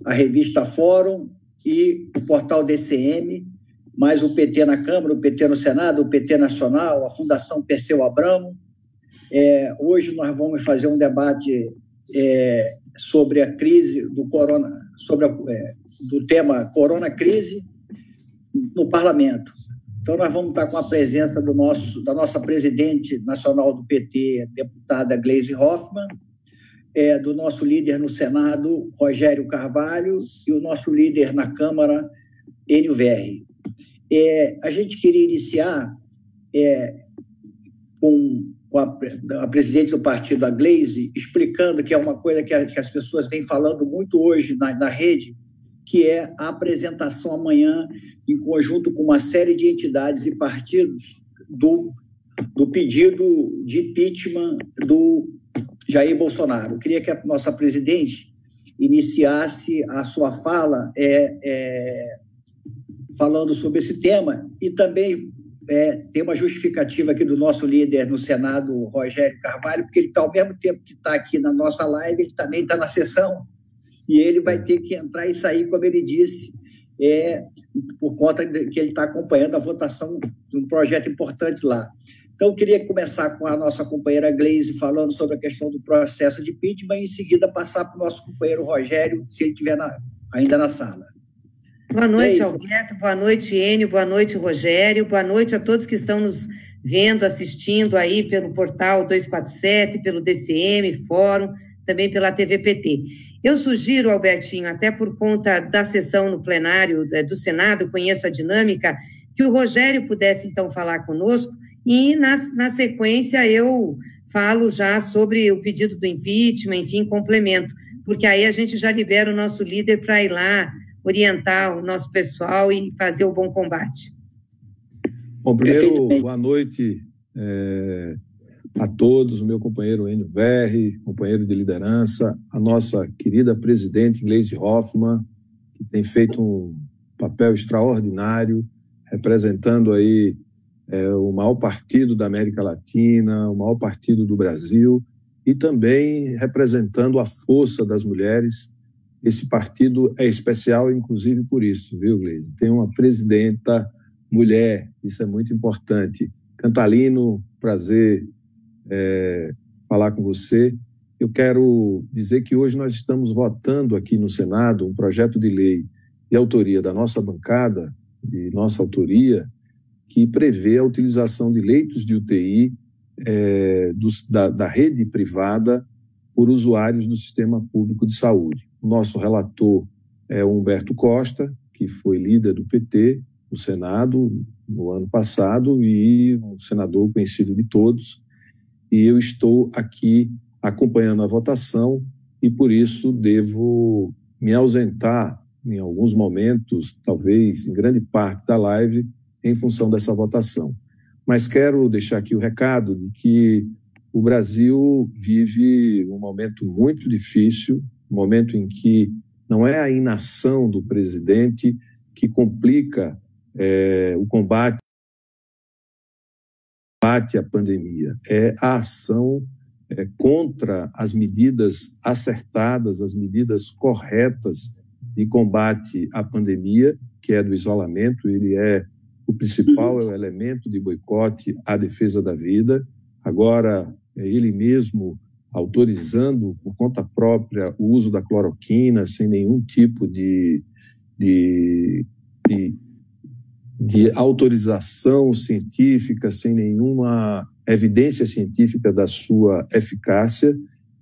a revista Fórum e o portal DCM, mais o PT na Câmara, o PT no Senado, o PT Nacional, a Fundação Perseu Abramo. Hoje nós vamos fazer um debate sobre a crise do corona, do tema Corona Crise no Parlamento. Então, nós vamos estar com a presença da nossa presidente nacional do PT, deputada Gleisi Hoffmann, do nosso líder no Senado, Rogério Carvalho, e o nosso líder na Câmara, Enio Verri. A gente queria iniciar com a presidente do partido, a Gleisi, explicando que é uma coisa que as pessoas vêm falando muito hoje na rede, que é a apresentação amanhã, em conjunto com uma série de entidades e partidos, do pedido de impeachment do Jair Bolsonaro. Eu queria que a nossa presidente iniciasse a sua fala falando sobre esse tema e também tem uma justificativa aqui do nosso líder no Senado, Rogério Carvalho, porque ele está, ao mesmo tempo que está aqui na nossa live, ele também está na sessão, e ele vai ter que entrar e sair, como ele disse, por conta de que ele está acompanhando a votação de um projeto importante lá. Então, eu queria começar com a nossa companheira Gleisi falando sobre a questão do processo de impeachment e, em seguida, passar para o nosso companheiro Rogério, se ele estiver ainda na sala. Boa noite, Alberto. Boa noite, Enio. Boa noite, Rogério. Boa noite a todos que estão nos vendo, assistindo aí pelo portal 247, pelo DCM, Fórum, também pela TV PT. Eu sugiro, Albertinho, até por conta da sessão no plenário do Senado, conheço a dinâmica, que o Rogério pudesse, então, falar conosco e, na sequência, eu falo já sobre o pedido do impeachment, enfim, complemento, porque aí a gente já libera o nosso líder para ir lá orientar o nosso pessoal e fazer o bom combate. Bom, primeiro, boa noite a todos, o meu companheiro Enio Verri, companheiro de liderança, a nossa querida presidente Gleisi Hoffmann, que tem feito um papel extraordinário, representando aí o maior partido da América Latina, o maior partido do Brasil, e também representando a força das mulheres. Esse partido é especial, inclusive, por isso, viu, Gleisi? Tem uma presidenta mulher, isso é muito importante. Cantalino, prazer falar com você. Eu quero dizer que hoje nós estamos votando aqui no Senado um projeto de lei de autoria da nossa bancada, de nossa autoria, que prevê a utilização de leitos de UTI da rede privada por usuários do sistema público de saúde. O nosso relator é o Humberto Costa, que foi líder do PT no Senado no ano passado e um senador conhecido de todos. E eu estou aqui acompanhando a votação e, por isso, devo me ausentar em alguns momentos, talvez em grande parte da live, em função dessa votação. Mas quero deixar aqui o recado de que o Brasil vive um momento muito difícil, um momento em que não é a inação do presidente que complica o combate à pandemia, é a ação contra as medidas acertadas, as medidas corretas de combate à pandemia, que é do isolamento. Ele é o principal elemento de boicote à defesa da vida. Agora, ele mesmo autorizando por conta própria o uso da cloroquina sem nenhum tipo de autorização científica, sem nenhuma evidência científica da sua eficácia.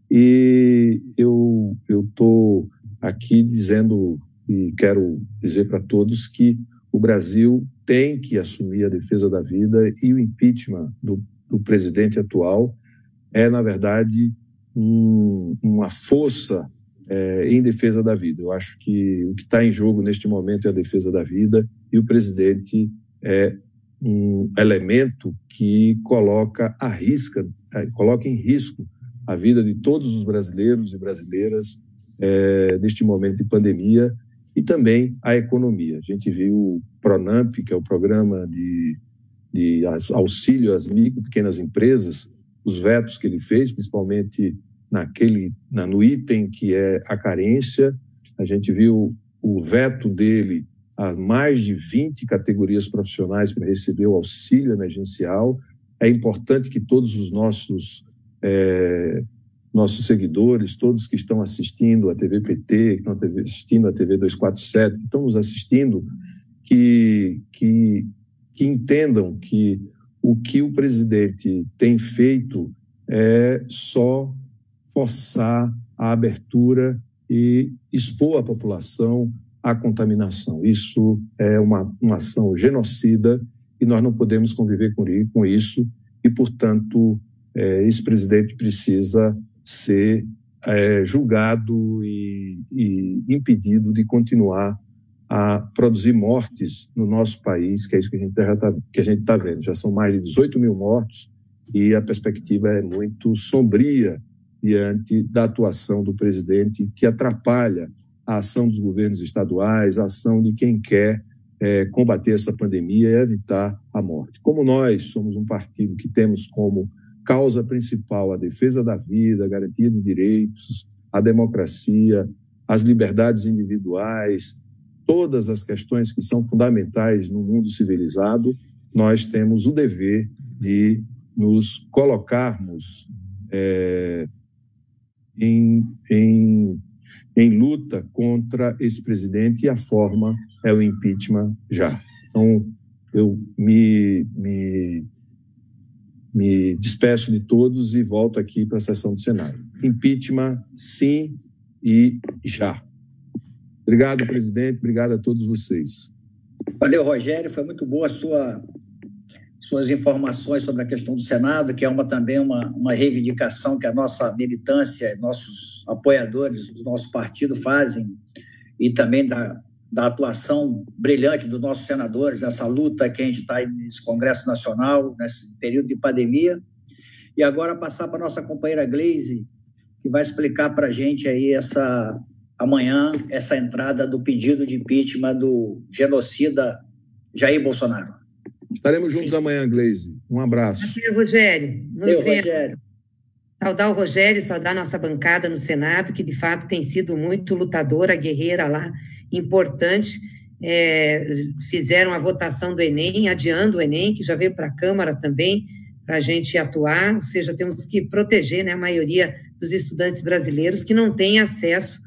E eu estou aqui dizendo e quero dizer para todos que o Brasil tem que assumir a defesa da vida e o impeachment do presidente atual é, na verdade, uma força em defesa da vida. Eu acho que o que está em jogo neste momento é a defesa da vida e o presidente é um elemento que coloca em risco a vida de todos os brasileiros e brasileiras neste momento de pandemia e também a economia. A gente viu o Pronamp, que é o programa de auxílio às micro e pequenas empresas, os vetos que ele fez, principalmente no item que é a carência. A gente viu o veto dele a mais de 20 categorias profissionais para receber o auxílio emergencial. É importante que todos os nossos seguidores, todos que estão assistindo a TV PT, que estão assistindo a TV 247, que estão nos assistindo, que entendam que o que o presidente tem feito é só forçar a abertura e expor a população à contaminação. Isso é uma ação genocida e nós não podemos conviver com isso e, portanto, esse presidente precisa ser julgado e impedido de continuar a produzir mortes no nosso país, que é isso que a gente está vendo. Já são mais de 18 mil mortos e a perspectiva é muito sombria diante da atuação do presidente, que atrapalha a ação dos governos estaduais, a ação de quem quer combater essa pandemia e evitar a morte. Como nós somos um partido que temos como causa principal a defesa da vida, a garantia de direitos, a democracia, as liberdades individuais, todas as questões que são fundamentais no mundo civilizado, nós temos o dever de nos colocarmos em luta contra esse presidente, e a forma é o impeachment já. Então, eu me despeço de todos e volto aqui para a sessão do Senado. Impeachment, sim e já. Obrigado, presidente. Obrigado a todos vocês. Valeu, Rogério. Foi muito boa suas informações sobre a questão do Senado, que é também uma reivindicação que a nossa militância, nossos apoiadores do nosso partido fazem, e também da atuação brilhante dos nossos senadores, nessa luta que a gente está nesse Congresso Nacional, nesse período de pandemia. E agora passar para a nossa companheira Gleise, que vai explicar para a gente aí amanhã essa entrada do pedido de impeachment do genocida Jair Bolsonaro. Estaremos juntos amanhã, Gleise. Um abraço. Aqui, Rogério. Rogério. Saudar o Rogério, saudar a nossa bancada no Senado, que de fato tem sido muito lutadora, guerreira lá, importante. Fizeram a votação do Enem, adiando o Enem, que já veio para a Câmara também, para a gente atuar, ou seja, temos que proteger, né, a maioria dos estudantes brasileiros que não têm acesso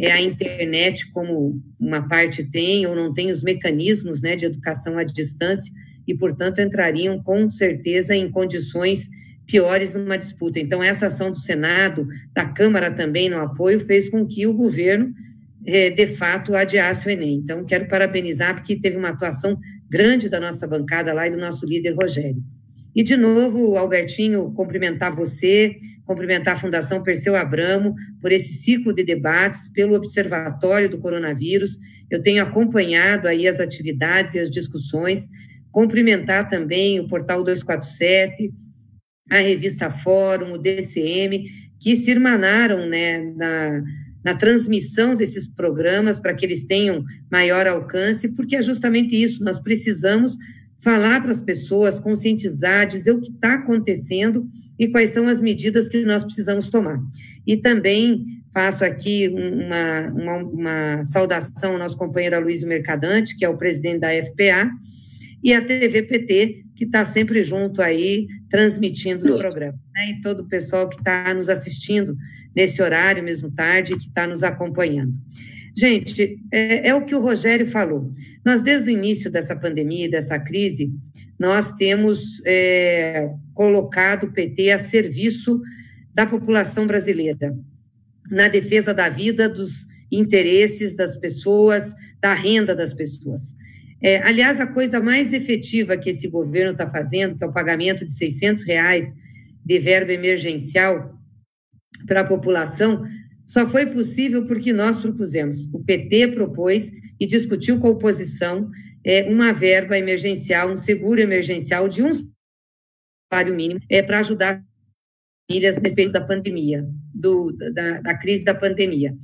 à internet como uma parte tem, ou não tem os mecanismos, né, de educação à distância, e, portanto, entrariam com certeza em condições piores numa disputa. Então, essa ação do Senado, da Câmara também no apoio, fez com que o governo, de fato, adiasse o Enem. Então, quero parabenizar, porque teve uma atuação grande da nossa bancada lá e do nosso líder, Rogério. E, de novo, Albertinho, cumprimentar você, cumprimentar a Fundação Perseu Abramo por esse ciclo de debates, pelo Observatório do Coronavírus. Eu tenho acompanhado aí as atividades e as discussões, cumprimentar também o Portal 247, a Revista Fórum, o DCM, que se irmanaram, né, na transmissão desses programas para que eles tenham maior alcance, porque é justamente isso, nós precisamos falar para as pessoas, conscientizar, dizer o que está acontecendo e quais são as medidas que nós precisamos tomar. E também faço aqui uma saudação ao nosso companheiro Aloysio Mercadante, que é o presidente da FPA, e a TV PT, que está sempre junto aí, transmitindo os programas, né? E todo o pessoal que está nos assistindo nesse horário, mesmo tarde, que está nos acompanhando. Gente, é o que o Rogério falou. Nós, desde o início dessa pandemia, dessa crise, nós temos colocado o PT a serviço da população brasileira, na defesa da vida, dos interesses das pessoas, da renda das pessoas. Aliás, a coisa mais efetiva que esse governo está fazendo, que é o pagamento de R$600 de verba emergencial para a população, só foi possível porque nós propusemos. O PT propôs e discutiu com a oposição uma verba emergencial, um seguro emergencial de um salário mínimo para ajudar as famílias nesse período da pandemia, da crise da pandemia.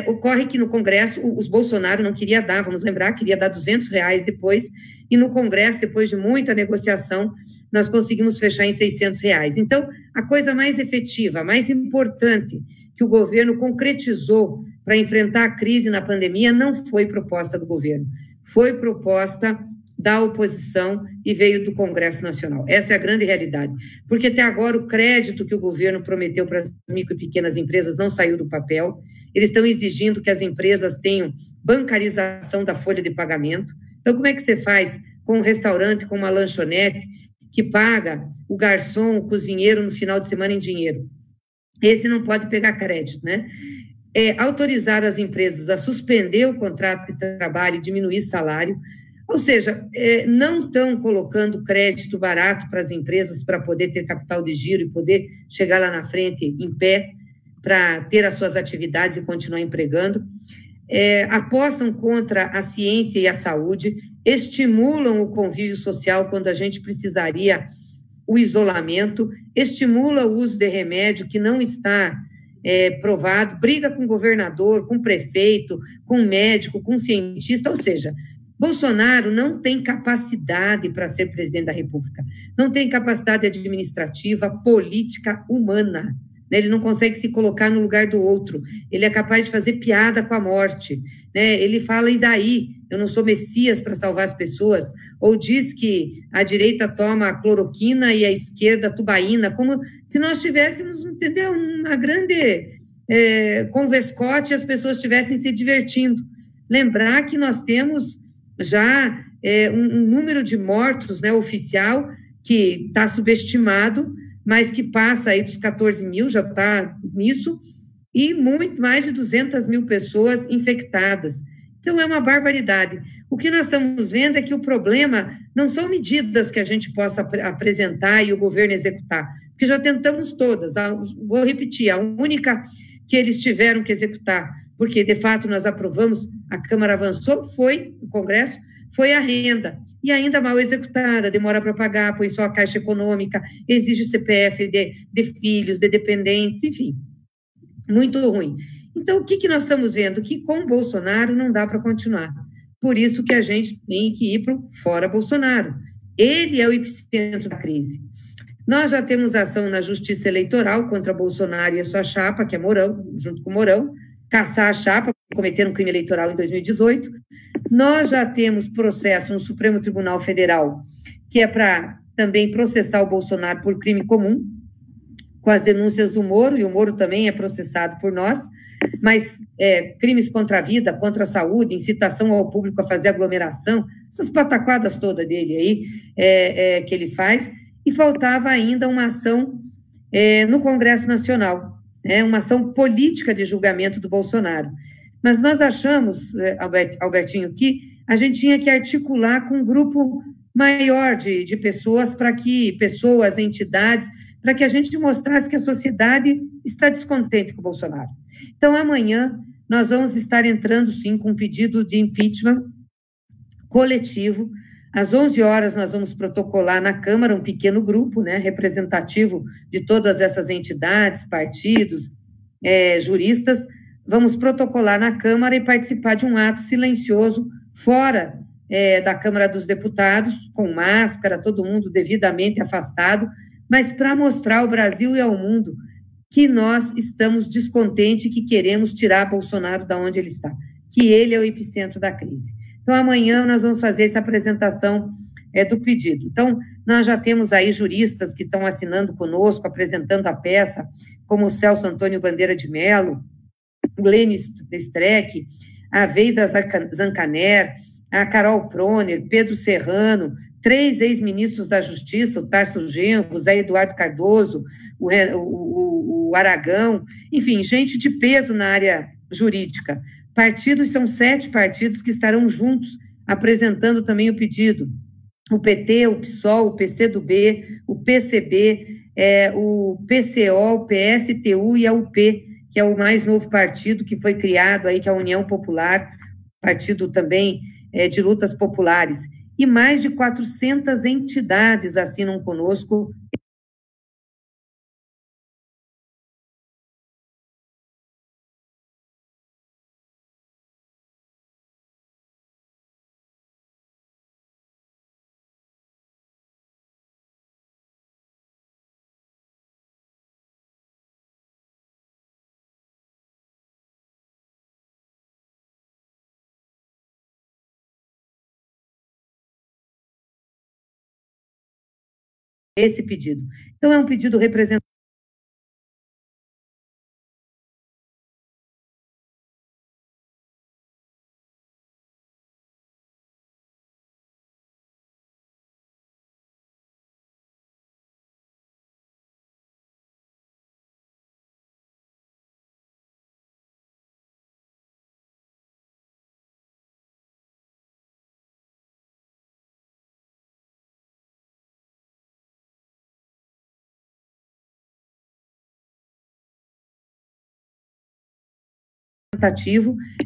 Ocorre que no Congresso, os Bolsonaro não queria dar, vamos lembrar, queria dar R$200 depois, e no Congresso, depois de muita negociação, nós conseguimos fechar em R$600. Então, a coisa mais efetiva, mais importante que o governo concretizou para enfrentar a crise na pandemia não foi proposta do governo, foi proposta da oposição e veio do Congresso Nacional. Essa é a grande realidade. Porque até agora o crédito que o governo prometeu para as micro e pequenas empresas não saiu do papel. Eles estão exigindo que as empresas tenham bancarização da folha de pagamento. Então, como é que você faz com um restaurante, com uma lanchonete, que paga o garçom, o cozinheiro no final de semana em dinheiro? Esse não pode pegar crédito, né? Autorizar as empresas a suspender o contrato de trabalho e diminuir salário. Ou seja, não estão colocando crédito barato para as empresas para poder ter capital de giro e poder chegar lá na frente em pé para ter as suas atividades e continuar empregando. Apostam contra a ciência e a saúde, estimulam o convívio social quando a gente precisaria o isolamento, estimula o uso de remédio que não está provado, briga com o governador, com o prefeito, com o médico, com o cientista, ou seja, Bolsonaro não tem capacidade para ser presidente da República, não tem capacidade administrativa, política, humana. Ele não consegue se colocar no lugar do outro, ele é capaz de fazer piada com a morte, né? Ele fala, e daí? Eu não sou Messias para salvar as pessoas, ou diz que a direita toma cloroquina e a esquerda tubaína, como se nós tivéssemos, entendeu, uma grande converscote e as pessoas estivessem se divertindo. Lembrar que nós temos já um número de mortos, né, oficial, que está subestimado, mas que passa aí dos 14 mil, já está nisso, e muito mais de 200 mil pessoas infectadas. Então, é uma barbaridade. O que nós estamos vendo é que o problema não são medidas que a gente possa apresentar e o governo executar, porque já tentamos todas. Vou repetir, a única que eles tiveram que executar, porque, de fato, nós aprovamos, a Câmara avançou, o Congresso, foi a renda, e ainda mal executada, demora para pagar, põe só a Caixa Econômica, exige CPF de filhos, de dependentes, enfim, muito ruim. Então, o que nós estamos vendo? Que com Bolsonaro não dá para continuar. Por isso que a gente tem que ir para o fora Bolsonaro. Ele é o epicentro da crise. Nós já temos ação na Justiça Eleitoral contra Bolsonaro e a sua chapa, que é Mourão, junto com Mourão, caçar a chapa, cometeram um crime eleitoral em 2018. Nós já temos processo no Supremo Tribunal Federal, que é para também processar o Bolsonaro por crime comum, com as denúncias do Moro, e o Moro também é processado por nós, mas crimes contra a vida, contra a saúde, incitação ao público a fazer aglomeração, essas pataquadas todas dele aí, que ele faz, e faltava ainda uma ação no Congresso Nacional, uma ação política de julgamento do Bolsonaro. Mas nós achamos, Albertinho, que a gente tinha que articular com um grupo maior de pessoas, pessoas, entidades, para que a gente mostrasse que a sociedade está descontente com o Bolsonaro. Então, amanhã, nós vamos estar entrando, sim, com um pedido de impeachment coletivo. Às 11 horas, nós vamos protocolar na Câmara um pequeno grupo, né, representativo de todas essas entidades, partidos, juristas. Vamos protocolar na Câmara e participar de um ato silencioso fora da Câmara dos Deputados, com máscara, todo mundo devidamente afastado, mas para mostrar ao Brasil e ao mundo que nós estamos descontentes e que queremos tirar Bolsonaro da onde ele está, que ele é o epicentro da crise. Então, amanhã nós vamos fazer essa apresentação do pedido. Então, nós já temos aí juristas que estão assinando conosco, apresentando a peça, como o Celso Antônio Bandeira de Mello, o Lênin Streck, a Veida Zancaner, a Carol Proner, Pedro Serrano, 3 ex-ministros da Justiça, o Tarso Genro, o Zé Eduardo Cardoso, o Aragão, enfim, gente de peso na área jurídica. Partidos, são 7 partidos que estarão juntos apresentando também o pedido. O PT, o PSOL, o PCdoB, o PCB, o PCO, o PSTU e a UP, que é o mais novo partido que foi criado aí, que é a União Popular, partido também de lutas populares. E mais de 400 entidades assinam conosco esse pedido. Então, é um pedido representativo.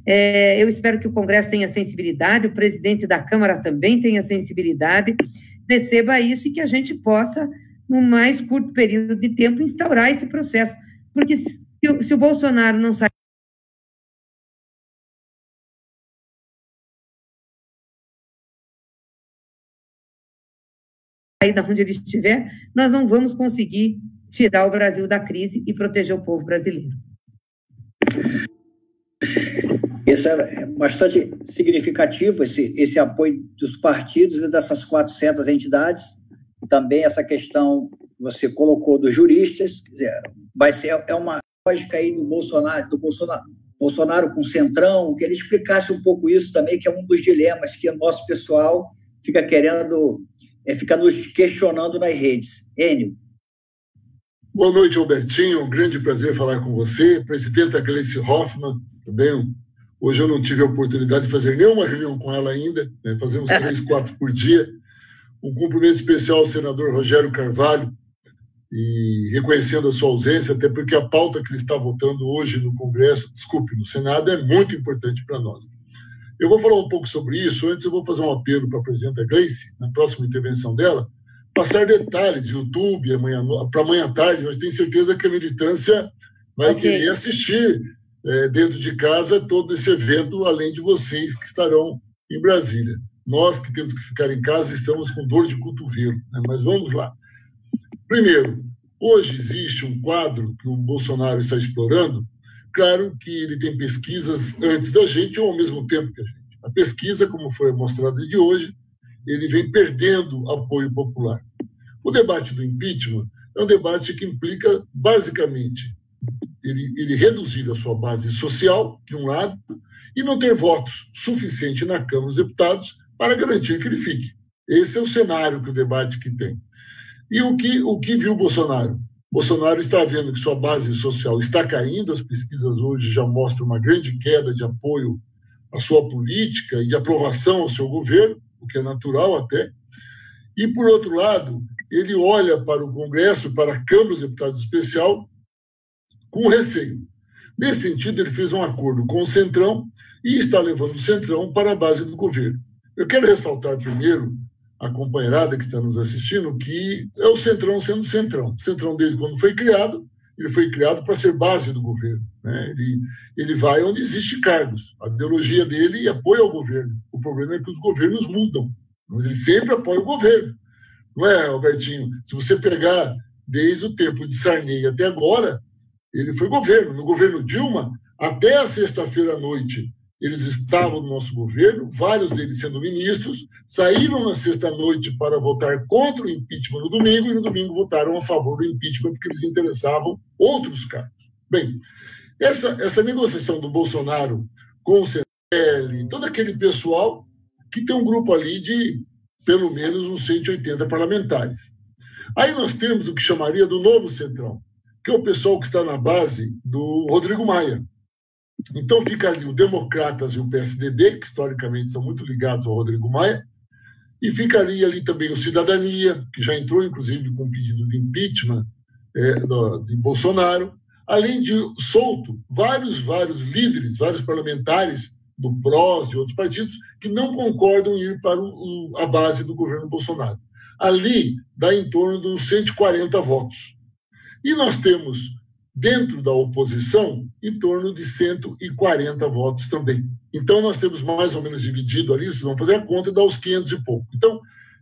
Eu espero que o Congresso tenha sensibilidade, o presidente da Câmara também tenha sensibilidade, perceba isso e que a gente possa, no mais curto período de tempo, instaurar esse processo. Porque se o Bolsonaro não sair da onde ele estiver, nós não vamos conseguir tirar o Brasil da crise e proteger o povo brasileiro. Isso é bastante significativo, esse apoio dos partidos e dessas 400 entidades. Também essa questão que você colocou dos juristas, vai ser uma lógica aí do Bolsonaro com o Centrão, que ele explicasse um pouco isso também, que é um dos dilemas que o nosso pessoal fica querendo, fica nos questionando nas redes. Enio. Boa noite, Albertinho. Um grande prazer falar com você. Presidenta Gleice Hoffmann, também. Hoje eu não tive a oportunidade de fazer nenhuma reunião com ela ainda, né? Fazemos 3, 4 por dia. Um cumprimento especial ao senador Rogério Carvalho, e reconhecendo a sua ausência, até porque a pauta que ele está votando hoje no Congresso, no Senado, é muito importante para nós. Eu vou falar um pouco sobre isso. Antes eu vou fazer um apelo para a presidenta Gleice, na próxima intervenção dela, passar detalhes, YouTube, para amanhã à tarde. Eu tenho certeza que a militância vai querer assistir dentro de casa todo esse evento, além de vocês que estarão em Brasília. Nós que temos que ficar em casa estamos com dor de cotovelo, né? Mas vamos lá. Primeiro, hoje existe um quadro que o Bolsonaro está explorando. Claro que ele tem pesquisas antes da gente ou ao mesmo tempo que a gente. A pesquisa, como foi mostrada de hoje, ele vem perdendo apoio popular. O debate do impeachment é um debate que implica, basicamente, ele reduzir a sua base social, de um lado, e não ter votos suficientes na Câmara dos Deputados para garantir que ele fique. Esse é o cenário que o debate que tem. E o que viu Bolsonaro? Bolsonaro está vendo que sua base social está caindo, as pesquisas hoje já mostram uma grande queda de apoio à sua política e de aprovação ao seu governo, o que é natural até. E, por outro lado, ele olha para o Congresso, para a Câmara dos Deputados Especial, com receio. Nesse sentido, ele fez um acordo com o Centrão e está levando o Centrão para a base do governo. Eu quero ressaltar primeiro a companheirada que está nos assistindo, que é o Centrão sendo Centrão. O Centrão, desde quando foi criado, ele foi criado para ser base do governo, né? Ele vai onde existem cargos. A ideologia dele apoia o governo. O problema é que os governos mudam, mas ele sempre apoia o governo. Não é, Albertinho? Se você pegar desde o tempo de Sarney até agora, ele foi governo. No governo Dilma, até a sexta-feira à noite, eles estavam no nosso governo, vários deles sendo ministros, saíram na sexta-noite para votar contra o impeachment no domingo, e no domingo votaram a favor do impeachment porque eles interessavam outros cargos. Bem, essa negociação do Bolsonaro com o CDL, todo aquele pessoal que tem um grupo ali de pelo menos uns 180 parlamentares. Aí nós temos o que chamaria do novo Centrão, que é o pessoal que está na base do Rodrigo Maia. Então fica ali o Democratas e o PSDB, que historicamente são muito ligados ao Rodrigo Maia, e fica ali também o Cidadania, que já entrou inclusive com um pedido de impeachment de Bolsonaro, além de solto vários líderes, vários parlamentares do PROS e outros partidos que não concordam em ir para a base do governo Bolsonaro. Ali dá em torno de uns 140 votos. E nós temos, dentro da oposição, em torno de 140 votos também. Então, nós temos mais ou menos dividido ali, vocês vão fazer a conta, dá uns 500 e pouco. Então,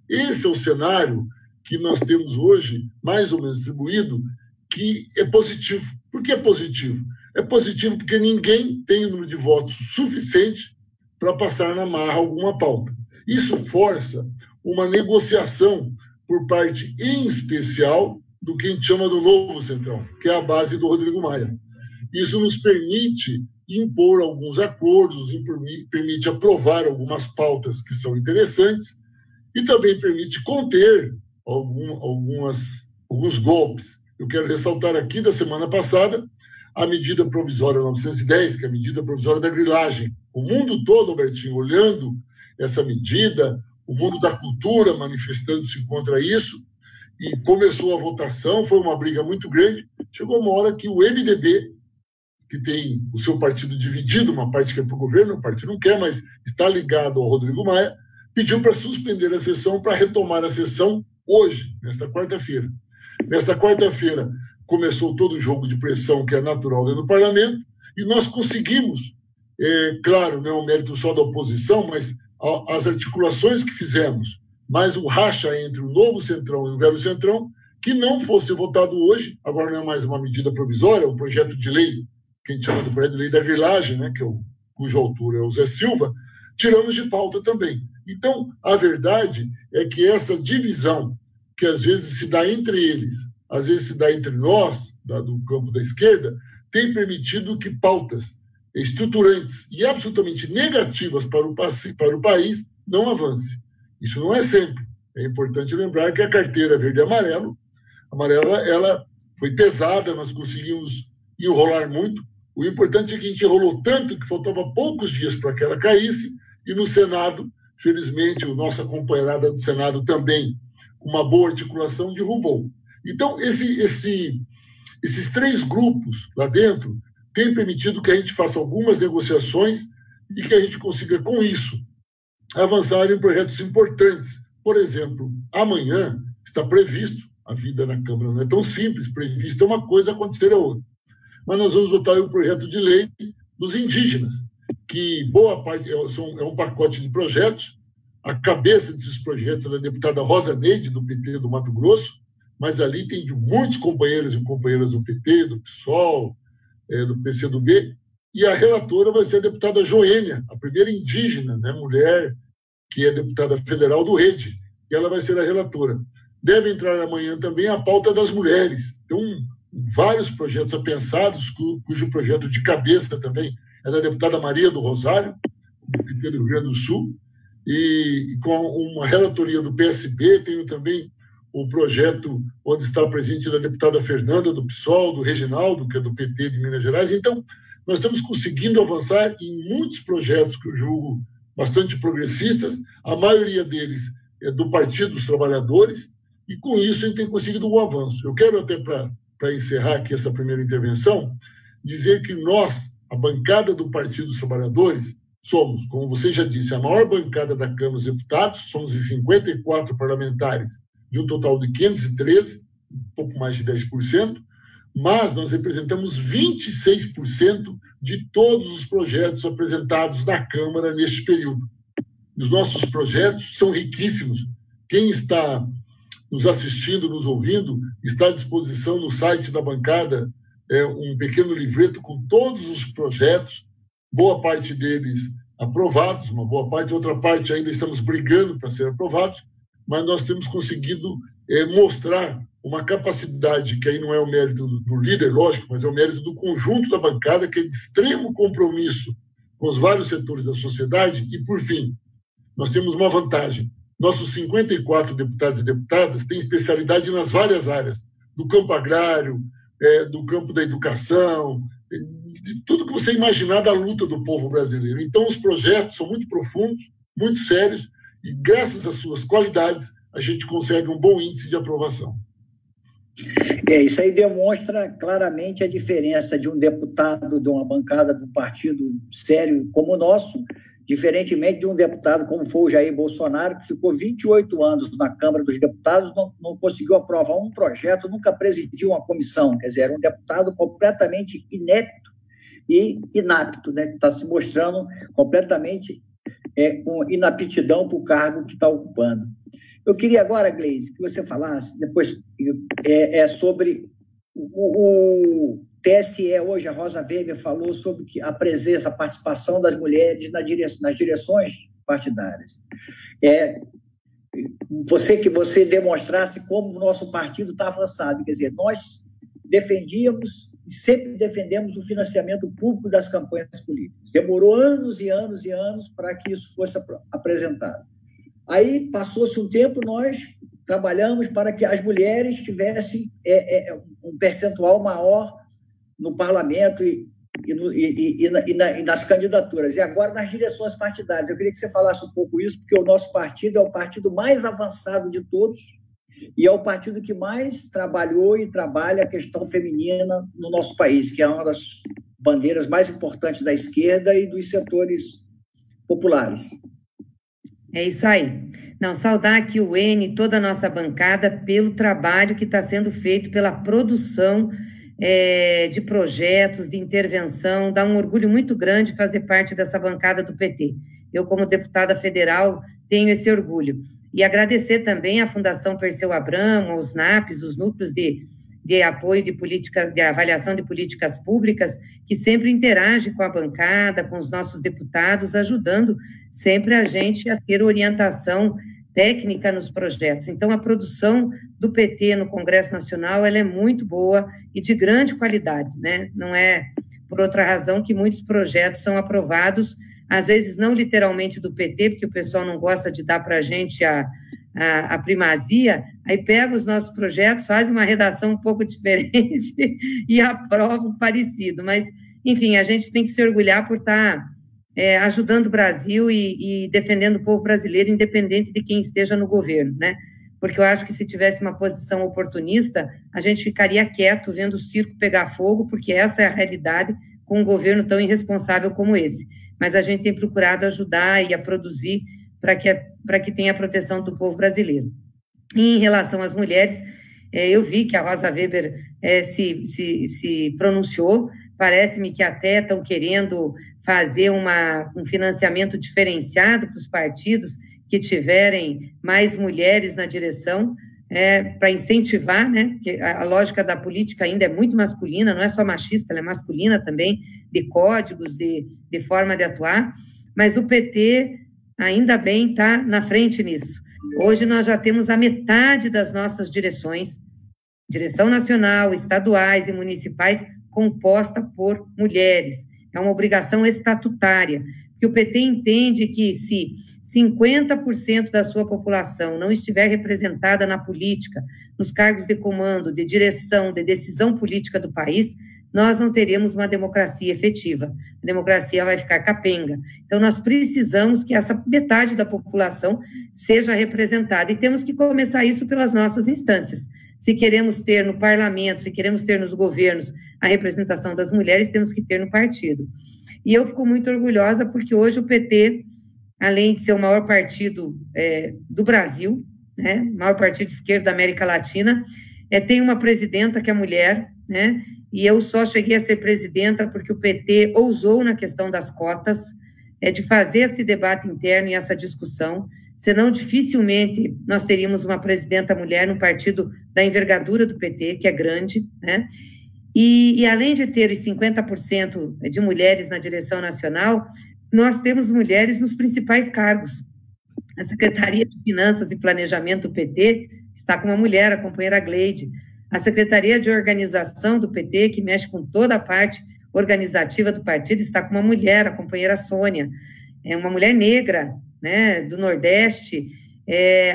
esse é o cenário que nós temos hoje, mais ou menos distribuído, que é positivo. Por que é positivo? É positivo porque ninguém tem o número de votos suficiente para passar na marra alguma pauta. Isso força uma negociação por parte, em especial, do que a gente chama do Novo Centrão, que é a base do Rodrigo Maia. Isso nos permite impor alguns acordos, permite aprovar algumas pautas que são interessantes e também permite conter alguns golpes. Eu quero ressaltar aqui, da semana passada, a medida provisória 910, que é a medida provisória da grilagem. O mundo todo, Albertinho, olhando essa medida, o mundo da cultura manifestando-se contra isso, e começou a votação, foi uma briga muito grande. Chegou uma hora que o MDB, que tem o seu partido dividido, uma parte que é para o governo, uma parte não quer, mas está ligado ao Rodrigo Maia, pediu para suspender a sessão, para retomar a sessão hoje, nesta quarta-feira. Nesta quarta-feira começou todo o jogo de pressão que é natural dentro do parlamento, e nós conseguimos, claro, não é um mérito só da oposição, mas as articulações que fizemos, mais o racha entre o Novo Centrão e o Velho Centrão, que não fosse votado hoje, agora não é mais uma medida provisória, é um projeto de lei, que a gente chama do projeto de lei da grilagem, né, cujo autor é o Zé Silva, tiramos de pauta também. Então, a verdade é que essa divisão, que às vezes se dá entre eles, às vezes se dá entre nós, do campo da esquerda, tem permitido que pautas estruturantes e absolutamente negativas para o país não avancem. Isso não é sempre. É importante lembrar que a carteira verde e amarela, ela foi pesada, nós conseguimos enrolar muito. O importante é que a gente enrolou tanto que faltava poucos dias para que ela caísse, e no Senado, felizmente, a nossa companheirada do Senado também, com uma boa articulação, derrubou. Então, esses três grupos lá dentro têm permitido que a gente faça algumas negociações e que a gente consiga, com isso, avançar em projetos importantes. Por exemplo, amanhã está previsto, a vida na Câmara não é tão simples, previsto é uma coisa, acontecer é outra. Mas nós vamos votar o projeto de lei dos indígenas, que boa parte é um pacote de projetos. A cabeça desses projetos é da deputada Rosa Neide, do PT do Mato Grosso, mas ali tem de muitos companheiros e companheiras do PT, do PSOL, do PCdoB, e a relatora vai ser a deputada Joênia, a primeira indígena, né, mulher, que é deputada federal do Rede, e ela vai ser a relatora. Deve entrar amanhã também a pauta das mulheres. Então, vários projetos apensados, cujo projeto de cabeça também é da deputada Maria do Rosário, do PT do Rio Grande do Sul, e com uma relatoria do PSB, tenho também o projeto onde está presente a deputada Fernanda, do PSOL, do Reginaldo, que é do PT de Minas Gerais. Então, nós estamos conseguindo avançar em muitos projetos que eu julgo bastante progressistas, a maioria deles é do Partido dos Trabalhadores, e com isso a gente tem conseguido um avanço. Eu quero até, para encerrar aqui essa primeira intervenção, dizer que nós, a bancada do Partido dos Trabalhadores, somos, como você já disse, a maior bancada da Câmara dos Deputados, somos em 54 parlamentares, de um total de 513, um pouco mais de 10%, mas nós representamos 26% de todos os projetos apresentados na Câmara neste período. Os nossos projetos são riquíssimos. Quem está nos assistindo, nos ouvindo, está à disposição no site da bancada, um pequeno livreto com todos os projetos, boa parte deles aprovados, uma boa parte, outra parte ainda estamos brigando para ser aprovados, mas nós temos conseguido mostrar uma capacidade, que aí não é o mérito do líder, lógico, mas é o mérito do conjunto da bancada, que é de extremo compromisso com os vários setores da sociedade. E, por fim, nós temos uma vantagem. Nossos 54 deputados e deputadas têm especialidade nas várias áreas, do campo agrário, do campo da educação, de tudo que você imaginar da luta do povo brasileiro. Então, os projetos são muito profundos, muito sérios, e graças às suas qualidades, a gente consegue um bom índice de aprovação. Isso aí demonstra claramente a diferença de um deputado de uma bancada de um partido sério como o nosso, diferentemente de um deputado como foi o Jair Bolsonaro, que ficou 28 anos na Câmara dos Deputados, não conseguiu aprovar um projeto, nunca presidiu uma comissão, quer dizer, era um deputado completamente inepto e inapto, né, que está se mostrando completamente com inaptidão para o cargo que está ocupando. Eu queria agora, Gleise, que você falasse, depois, sobre o TSE hoje, a Rosa Weber falou sobre a presença, a participação das mulheres nas direções partidárias. você demonstrasse como o nosso partido está avançado. Quer dizer, nós defendíamos e sempre defendemos o financiamento público das campanhas políticas. Demorou anos e anos e anos para que isso fosse apresentado. Aí, passou-se um tempo, nós trabalhamos para que as mulheres tivessem um percentual maior no parlamento e nas candidaturas. E agora, nas direções partidárias. Eu queria que você falasse um pouco isso, porque o nosso partido é o partido mais avançado de todos e é o partido que mais trabalhou e trabalha a questão feminina no nosso país, que é uma das bandeiras mais importantes da esquerda e dos setores populares. É isso aí. Não, saudar aqui o Enio e toda a nossa bancada pelo trabalho que está sendo feito, pela produção de projetos, de intervenção. Dá um orgulho muito grande fazer parte dessa bancada do PT. Eu, como deputada federal, tenho esse orgulho. E agradecer também à Fundação Perseu Abramo, aos NAPs, os núcleos de apoio de políticas, de avaliação de políticas públicas, que sempre interagem com a bancada, com os nossos deputados, ajudando sempre a gente a ter orientação técnica nos projetos. Então, a produção do PT no Congresso Nacional, ela é muito boa e de grande qualidade, né? Não é por outra razão que muitos projetos são aprovados, às vezes não literalmente do PT, porque o pessoal não gosta de dar para a gente a primazia, aí pega os nossos projetos, faz uma redação um pouco diferente e aprova um parecido. Mas, enfim, a gente tem que se orgulhar por estar ajudando o Brasil e defendendo o povo brasileiro, independente de quem esteja no governo, né? Porque eu acho que se tivesse uma posição oportunista, a gente ficaria quieto vendo o circo pegar fogo, porque essa é a realidade com um governo tão irresponsável como esse. Mas a gente tem procurado ajudar e a produzir para que tenha a proteção do povo brasileiro. E em relação às mulheres, eu vi que a Rosa Weber se pronunciou, parece-me que até estão querendo fazer um financiamento diferenciado para os partidos que tiverem mais mulheres na direção, para incentivar, né? Porque a lógica da política ainda é muito masculina, não é só machista, ela é masculina também, de códigos, de forma de atuar, mas o PT, ainda bem, está na frente nisso. Hoje nós já temos a metade das nossas direções, direção nacional, estaduais e municipais, composta por mulheres. É uma obrigação estatutária, que o PT entende que se 50% da sua população não estiver representada na política, nos cargos de comando, de direção, de decisão política do país, nós não teremos uma democracia efetiva. A democracia vai ficar capenga. Então, nós precisamos que essa metade da população seja representada, e temos que começar isso pelas nossas instâncias. Se queremos ter no parlamento, se queremos ter nos governos a representação das mulheres, temos que ter no partido. E eu fico muito orgulhosa porque hoje o PT, além de ser o maior partido do Brasil, né, o maior partido de esquerda da América Latina, tem uma presidenta que é mulher, né, e eu só cheguei a ser presidenta porque o PT ousou na questão das cotas, de fazer esse debate interno e essa discussão, senão dificilmente nós teríamos uma presidenta mulher no partido da envergadura do PT, que é grande, né? E além de ter os 50% de mulheres na direção nacional, nós temos mulheres nos principais cargos. A Secretaria de Finanças e Planejamento do PT está com uma mulher, a companheira Gleide. A Secretaria de Organização do PT, que mexe com toda a parte organizativa do partido, está com uma mulher, a companheira Sônia. É uma mulher negra, né, do Nordeste.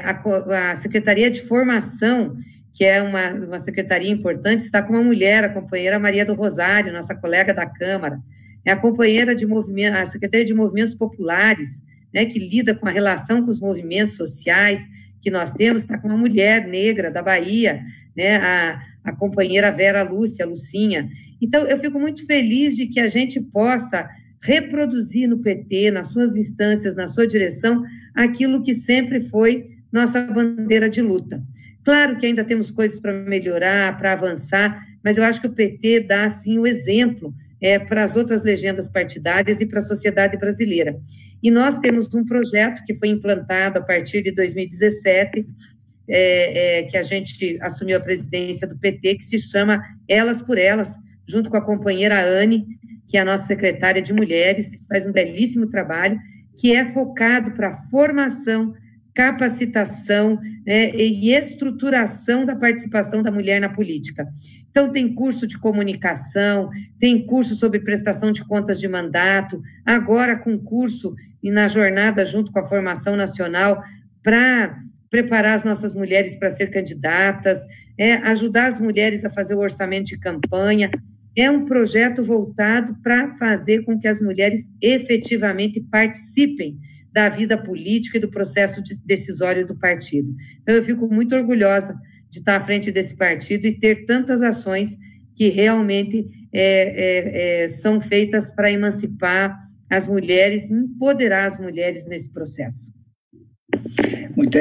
A Secretaria de Formação, que é uma secretaria importante, está com uma mulher, a companheira Maria do Rosário, nossa colega da Câmara. É a companheira de movimento, a Secretaria de Movimentos Populares, né, que lida com a relação com os movimentos sociais que nós temos, está com uma mulher negra da Bahia, né, a companheira Vera Lúcia, Lucinha. Então, eu fico muito feliz de que a gente possa reproduzir no PT, nas suas instâncias, na sua direção, aquilo que sempre foi nossa bandeira de luta. Claro que ainda temos coisas para melhorar, para avançar, mas eu acho que o PT dá, assim, o exemplo para as outras legendas partidárias e para a sociedade brasileira. E nós temos um projeto que foi implantado a partir de 2017, que a gente assumiu a presidência do PT, que se chama Elas por Elas, junto com a companheira Anne, que é a nossa secretária de Mulheres, que faz um belíssimo trabalho, que é focado para a formação capacitação, né, e estruturação da participação da mulher na política. Então, tem curso de comunicação, tem curso sobre prestação de contas de mandato, agora com curso e na jornada junto com a formação nacional para preparar as nossas mulheres para ser candidatas, ajudar as mulheres a fazer o orçamento de campanha. É um projeto voltado para fazer com que as mulheres efetivamente participem da vida política e do processo decisório do partido. Então, eu fico muito orgulhosa de estar à frente desse partido e ter tantas ações que realmente são feitas para emancipar as mulheres, empoderar as mulheres nesse processo. Muito,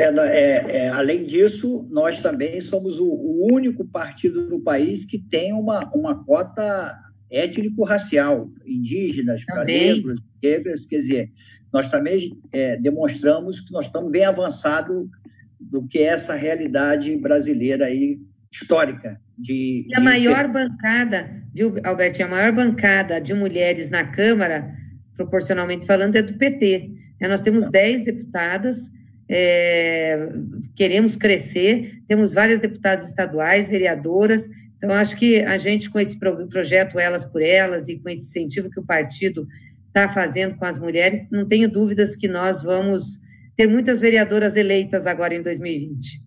além disso, nós também somos o único partido no país que tem uma cota étnico-racial, indígenas, para negros, negras, quer dizer, nós também demonstramos que nós estamos bem avançados do que é essa realidade brasileira aí, histórica. E a maior bancada, viu, Albertinho, a maior bancada de mulheres na Câmara, proporcionalmente falando, é do PT. Nós temos 10 deputadas, queremos crescer, temos várias deputadas estaduais, vereadoras, então acho que a gente, com esse projeto Elas por Elas e com esse incentivo que o partido está fazendo com as mulheres, não tenho dúvidas que nós vamos ter muitas vereadoras eleitas agora em 2020.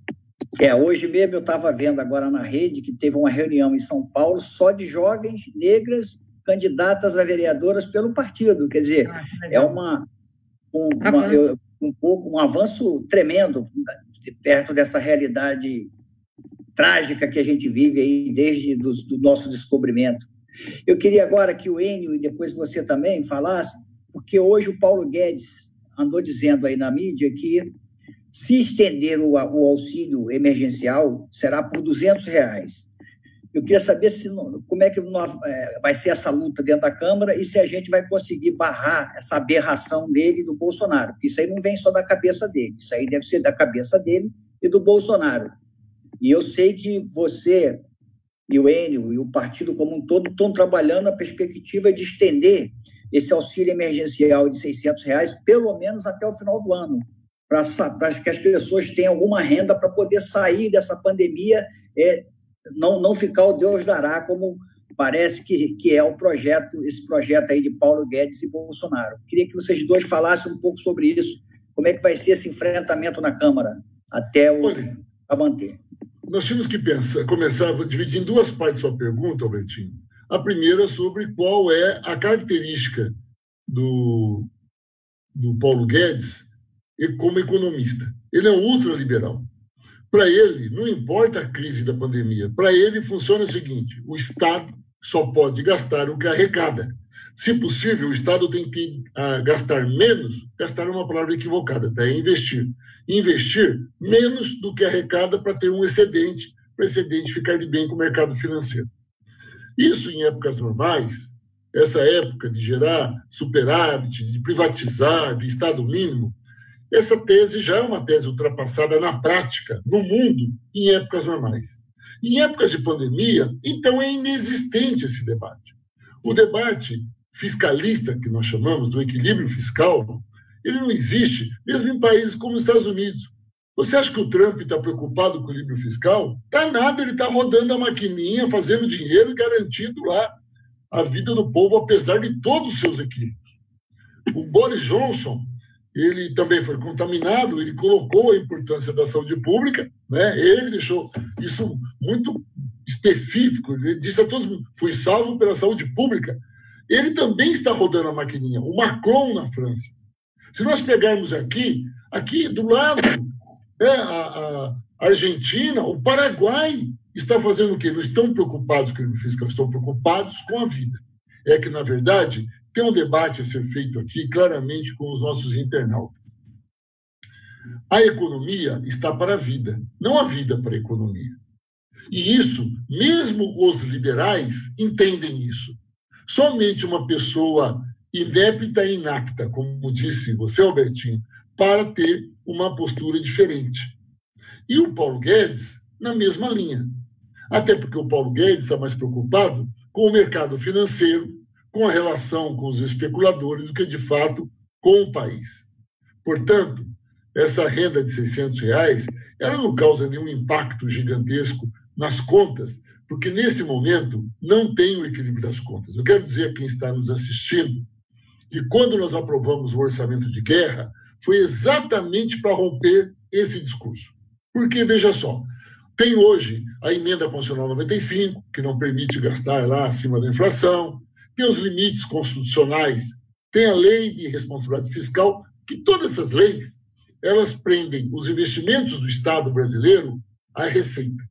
Hoje mesmo eu estava vendo agora na rede que teve uma reunião em São Paulo só de jovens negras candidatas a vereadoras pelo partido, quer dizer, um avanço tremendo perto dessa realidade trágica que a gente vive aí desde do nosso descobrimento. Eu queria agora que o Enio e depois você também falasse, porque hoje o Paulo Guedes andou dizendo aí na mídia que se estender o auxílio emergencial será por R$200. Eu queria saber como é que vai ser essa luta dentro da Câmara e se a gente vai conseguir barrar essa aberração dele e do Bolsonaro, porque isso aí não vem só da cabeça dele, isso aí deve ser da cabeça dele e do Bolsonaro. E eu sei que você e o Enio e o partido como um todo estão trabalhando na perspectiva de estender esse auxílio emergencial de R$600, pelo menos até o final do ano, para que as pessoas tenham alguma renda para poder sair dessa pandemia, não ficar o Deus dará, como parece que é esse projeto aí de Paulo Guedes e Bolsonaro. Queria que vocês dois falassem um pouco sobre isso, como é que vai ser esse enfrentamento na Câmara até a manter. Nós tínhamos que começar a dividir em duas partes a sua pergunta, Albertinho. A primeira sobre qual é a característica do Paulo Guedes como economista. Ele é um ultraliberal. Para ele, não importa a crise da pandemia, para ele funciona o seguinte: o Estado só pode gastar o que arrecada. Se possível, o Estado tem que gastar menos, gastar é uma palavra equivocada, é investir. Investir menos do que arrecada para ter um excedente, para excedente ficar de bem com o mercado financeiro. Isso em épocas normais, essa época de gerar superávit, de privatizar, de Estado mínimo, essa tese já é uma tese ultrapassada na prática, no mundo, em épocas normais. Em épocas de pandemia, então é inexistente esse debate. O debate fiscalista, que nós chamamos do equilíbrio fiscal, ele não existe, mesmo em países como os Estados Unidos. Você acha que o Trump está preocupado com o equilíbrio fiscal? Está nada, ele está rodando a maquininha, fazendo dinheiro e garantindo lá a vida do povo, apesar de todos os seus equívocos. O Boris Johnson, ele também foi contaminado, ele colocou a importância da saúde pública, né? Ele deixou isso muito específico, ele disse a todos: fui salvo pela saúde pública. Ele também está rodando a maquininha, o Macron na França. Se nós pegarmos aqui do lado, a Argentina, o Paraguai está fazendo o quê? Não estão preocupados com o crime fiscal, estão preocupados com a vida. É que, na verdade, tem um debate a ser feito aqui, claramente, com os nossos internautas. A economia está para a vida, não a vida para a economia. E isso, mesmo os liberais entendem isso. Somente uma pessoa inepta e inapta, como disse você, Albertinho, para ter uma postura diferente. E o Paulo Guedes, na mesma linha. Até porque o Paulo Guedes está mais preocupado com o mercado financeiro, com a relação com os especuladores, do que, de fato, com o país. Portanto, essa renda de R$600, ela não causa nenhum impacto gigantesco nas contas, porque nesse momento não tem o equilíbrio das contas. Eu quero dizer a quem está nos assistindo que quando nós aprovamos o orçamento de guerra, foi exatamente para romper esse discurso. Porque, veja só, tem hoje a emenda constitucional 95, que não permite gastar lá acima da inflação, tem os limites constitucionais, tem a lei de responsabilidade fiscal, que todas essas leis, elas prendem os investimentos do Estado brasileiro à receita.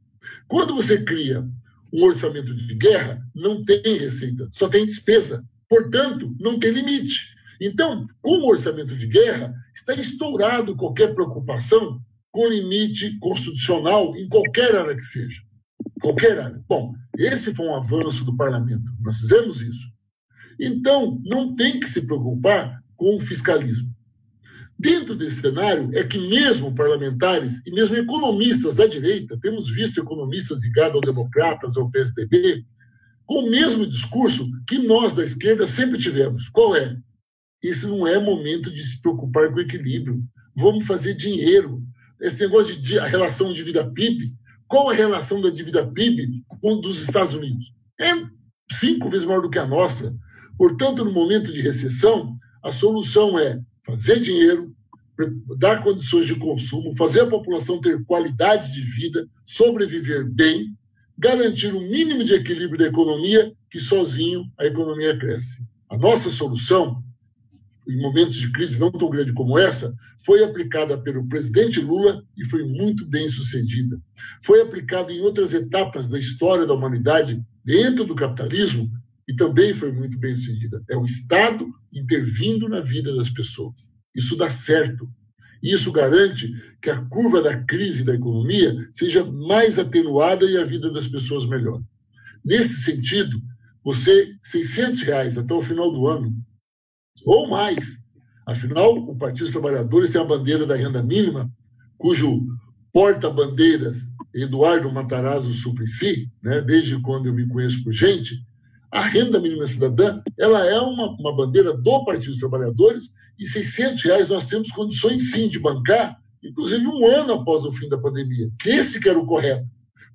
Quando você cria um orçamento de guerra, não tem receita, só tem despesa. Portanto, não tem limite. Então, com o orçamento de guerra, está estourado qualquer preocupação com limite constitucional em qualquer área que seja. Qualquer área. Bom, esse foi um avanço do parlamento. Nós fizemos isso. Então, não tem que se preocupar com o fiscalismo. Dentro desse cenário, é que mesmo parlamentares e mesmo economistas da direita, temos visto economistas ligados ao Democratas, ao PSDB, com o mesmo discurso que nós da esquerda sempre tivemos. Qual é? Esse não é momento de se preocupar com o equilíbrio. Vamos fazer dinheiro. Esse negócio de a relação dívida-PIB, qual a relação da dívida PIB com dos Estados Unidos? É 5 vezes maior do que a nossa. Portanto, no momento de recessão, a solução é fazer dinheiro, dar condições de consumo, fazer a população ter qualidade de vida, sobreviver bem, garantir um mínimo de equilíbrio da economia, que sozinho a economia cresce. A nossa solução, em momentos de crise não tão grande como essa, foi aplicada pelo presidente Lula e foi muito bem sucedida. Foi aplicada em outras etapas da história da humanidade, dentro do capitalismo, e também foi muito bem sucedida. É o Estado intervindo na vida das pessoas. Isso dá certo. Isso garante que a curva da crise da economia seja mais atenuada e a vida das pessoas melhor. Nesse sentido, você, R$600 até o final do ano, ou mais. Afinal, o Partido dos Trabalhadores tem a bandeira da renda mínima, cujo porta-bandeiras, Eduardo Matarazzo Suplicy, né, desde quando eu me conheço por gente, a renda mínima cidadã, ela é uma bandeira do Partido dos Trabalhadores, e R$600 nós temos condições, sim, de bancar, inclusive 1 ano após o fim da pandemia, que esse que era o correto.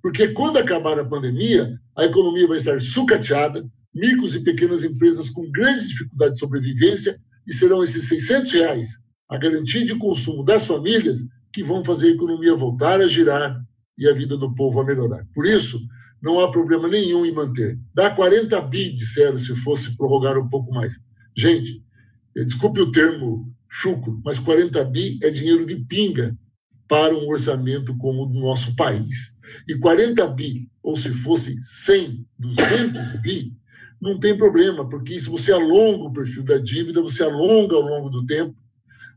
Porque quando acabar a pandemia, a economia vai estar sucateada, micros e pequenas empresas com grande dificuldade de sobrevivência, e serão esses R$600, a garantia de consumo das famílias, que vão fazer a economia voltar a girar e a vida do povo a melhorar. Por isso, não há problema nenhum em manter. Dá 40 bi, disseram, se fosse prorrogar um pouco mais. Gente, desculpe o termo chucro, mas 40 bi é dinheiro de pinga para um orçamento como o do nosso país. E 40 bi, ou se fosse 100, 200 bi, não tem problema, porque se você alonga o perfil da dívida, você alonga ao longo do tempo,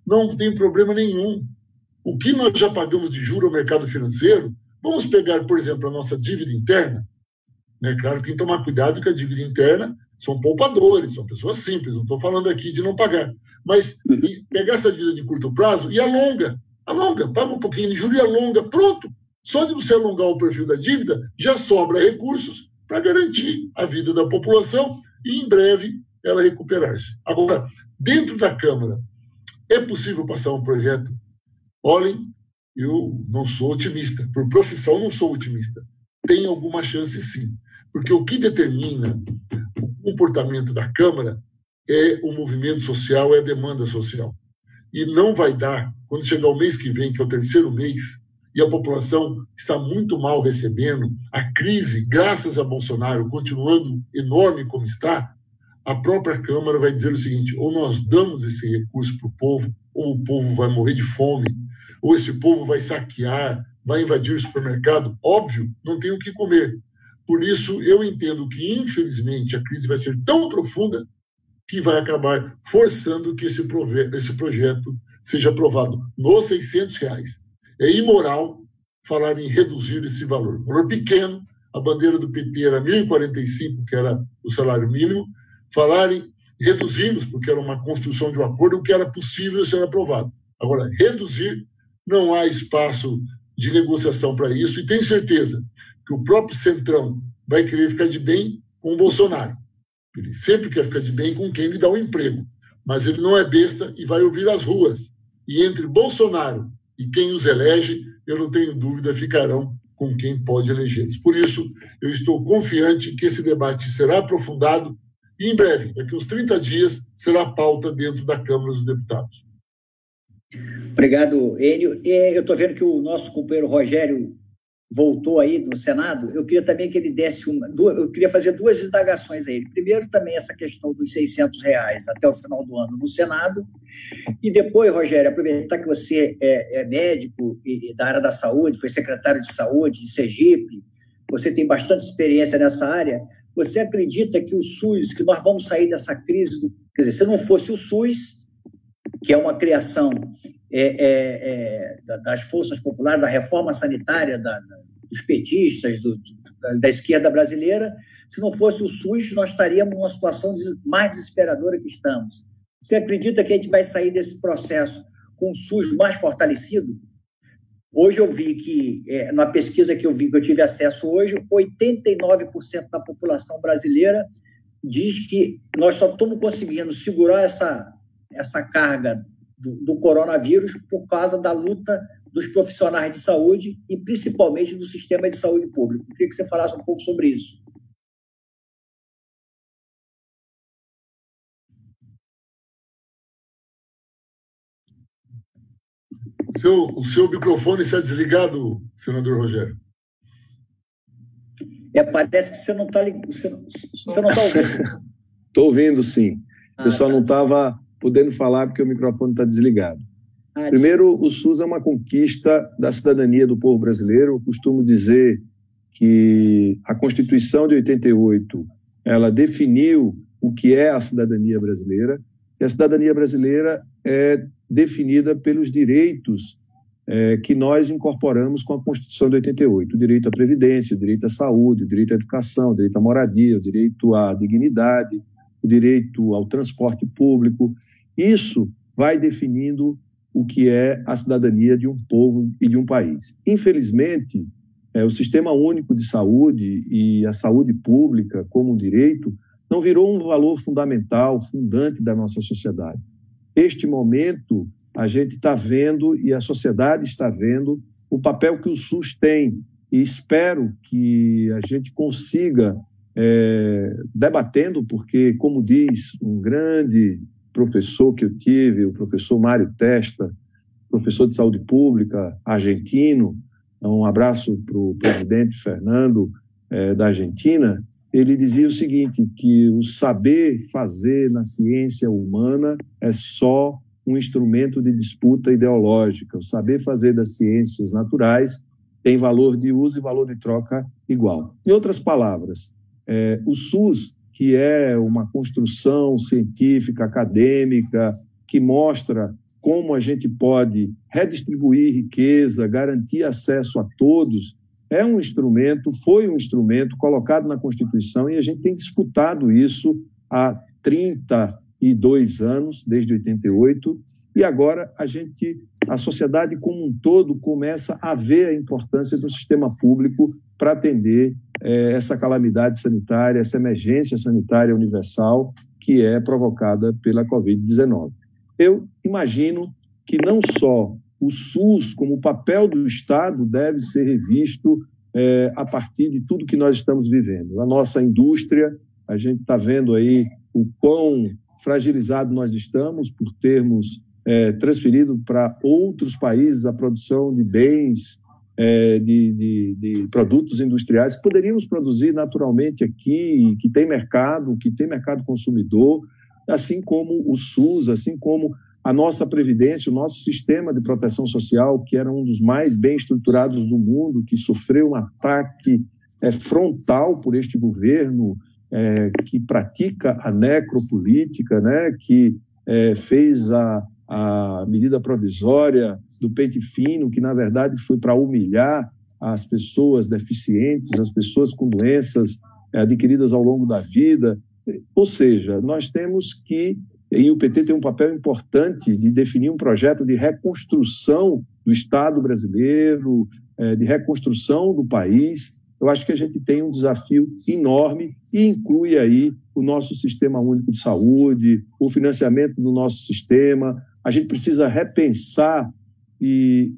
não tem problema nenhum. O que nós já pagamos de juros ao mercado financeiro, vamos pegar, por exemplo, a nossa dívida interna, né? Claro que tem que tomar cuidado que a dívida interna são poupadores, são pessoas simples, não estou falando aqui de não pagar, mas pegar essa dívida de curto prazo e alonga, paga um pouquinho de juros e alonga, pronto. Só de você alongar o perfil da dívida, já sobra recursos para garantir a vida da população e, em breve, ela recuperar-se. Agora, dentro da Câmara, é possível passar um projeto? Olhem, eu não sou otimista. Por profissão, não sou otimista. Tem alguma chance, sim. Porque o que determina o comportamento da Câmara é o movimento social, é a demanda social. E não vai dar, quando chegar o mês que vem, que é o 3º mês, e a população está muito mal recebendo, a crise, graças a Bolsonaro, continuando enorme como está, a própria Câmara vai dizer o seguinte: ou nós damos esse recurso para o povo, ou o povo vai morrer de fome, ou esse povo vai saquear, vai invadir o supermercado. Óbvio, não tem o que comer. Por isso, eu entendo que, infelizmente, a crise vai ser tão profunda que vai acabar forçando que esse projeto seja aprovado nos R$600. É imoral falar em reduzir esse valor. Valor pequeno, a bandeira do PT era 1.045, que era o salário mínimo, falarem reduzimos, porque era uma construção de um acordo, o que era possível ser aprovado. Agora, reduzir, não há espaço de negociação para isso, e tenho certeza que o próprio Centrão vai querer ficar de bem com o Bolsonaro. Ele sempre quer ficar de bem com quem lhe dá o emprego, mas ele não é besta e vai ouvir as ruas. e entre Bolsonaro e quem os elege, eu não tenho dúvida, ficarão com quem pode elegê-los. Por isso, eu estou confiante que esse debate será aprofundado e, em breve, daqui a uns 30 dias, será pauta dentro da Câmara dos Deputados. Obrigado, Enio. Eu estou vendo que o nosso companheiro Rogério voltou aí no Senado. Eu queria também que ele desse eu queria fazer duas indagações a ele. Primeiro, também essa questão dos R$600 até o final do ano no Senado. E depois, Rogério, aproveitar que você é médico e da área da saúde, foi secretário de saúde em Sergipe, você tem bastante experiência nessa área. Você acredita que o SUS, que nós vamos sair dessa crise, quer dizer, se não fosse o SUS, que é uma criação das forças populares, da reforma sanitária, dos petistas, da esquerda brasileira, se não fosse o SUS, nós estaríamos numa situação mais desesperadora que estamos. Você acredita que a gente vai sair desse processo com o SUS mais fortalecido? Hoje eu vi que, na pesquisa que eu tive acesso hoje, 89% da população brasileira diz que nós só estamos conseguindo segurar essa carga do coronavírus por causa da luta dos profissionais de saúde e principalmente do sistema de saúde público. Eu queria que você falasse um pouco sobre isso. O seu microfone está desligado, senador Rogério. Parece que você não está ouvindo. Estou ouvindo, sim. Eu só não estava podendo falar porque o microfone está desligado. Primeiro, o SUS é uma conquista da cidadania do povo brasileiro. Eu costumo dizer que a Constituição de 88, ela definiu o que é a cidadania brasileira, e a cidadania brasileira é definida pelos direitos que nós incorporamos com a Constituição de 88, o direito à previdência, o direito à saúde, o direito à educação, o direito à moradia, o direito à dignidade, o direito ao transporte público. Isso vai definindo o que é a cidadania de um povo e de um país. Infelizmente, o Sistema Único de Saúde e a saúde pública como um direito não virou um valor fundamental, fundante da nossa sociedade. Este momento, a gente está vendo e a sociedade está vendo o papel que o SUS tem, e espero que a gente consiga, debatendo, porque, como diz um grande professor que eu tive, o professor Mário Testa, professor de saúde pública argentino, um abraço para o presidente Fernando da Argentina, ele dizia o seguinte, que o saber fazer na ciência humana é só um instrumento de disputa ideológica. O saber fazer das ciências naturais tem valor de uso e valor de troca igual. Em outras palavras, o SUS, que é uma construção científica, acadêmica, que mostra como a gente pode redistribuir riqueza, garantir acesso a todos, foi um instrumento colocado na Constituição, e a gente tem disputado isso há 32 anos, desde 88, e agora a sociedade como um todo começa a ver a importância do sistema público para atender essa calamidade sanitária, essa emergência sanitária universal que é provocada pela Covid-19. Eu imagino que não só o SUS, como o papel do Estado, deve ser revisto a partir de tudo que nós estamos vivendo. A nossa indústria, a gente está vendo aí o quão fragilizado nós estamos por termos transferido para outros países a produção de bens, de produtos industriais que poderíamos produzir naturalmente aqui, que tem mercado consumidor, assim como o SUS, assim como a nossa Previdência, o nosso sistema de proteção social, que era um dos mais bem estruturados do mundo, que sofreu um ataque frontal por este governo, que pratica a necropolítica, né, que fez a medida provisória do pente fino, que na verdade foi para humilhar as pessoas deficientes, as pessoas com doenças adquiridas ao longo da vida. Ou seja, nós temos que, e o PT tem um papel importante de definir um projeto de reconstrução do Estado brasileiro, de reconstrução do país. Eu acho que a gente tem um desafio enorme e inclui aí o nosso Sistema Único de Saúde, o financiamento do nosso sistema, a gente precisa repensar e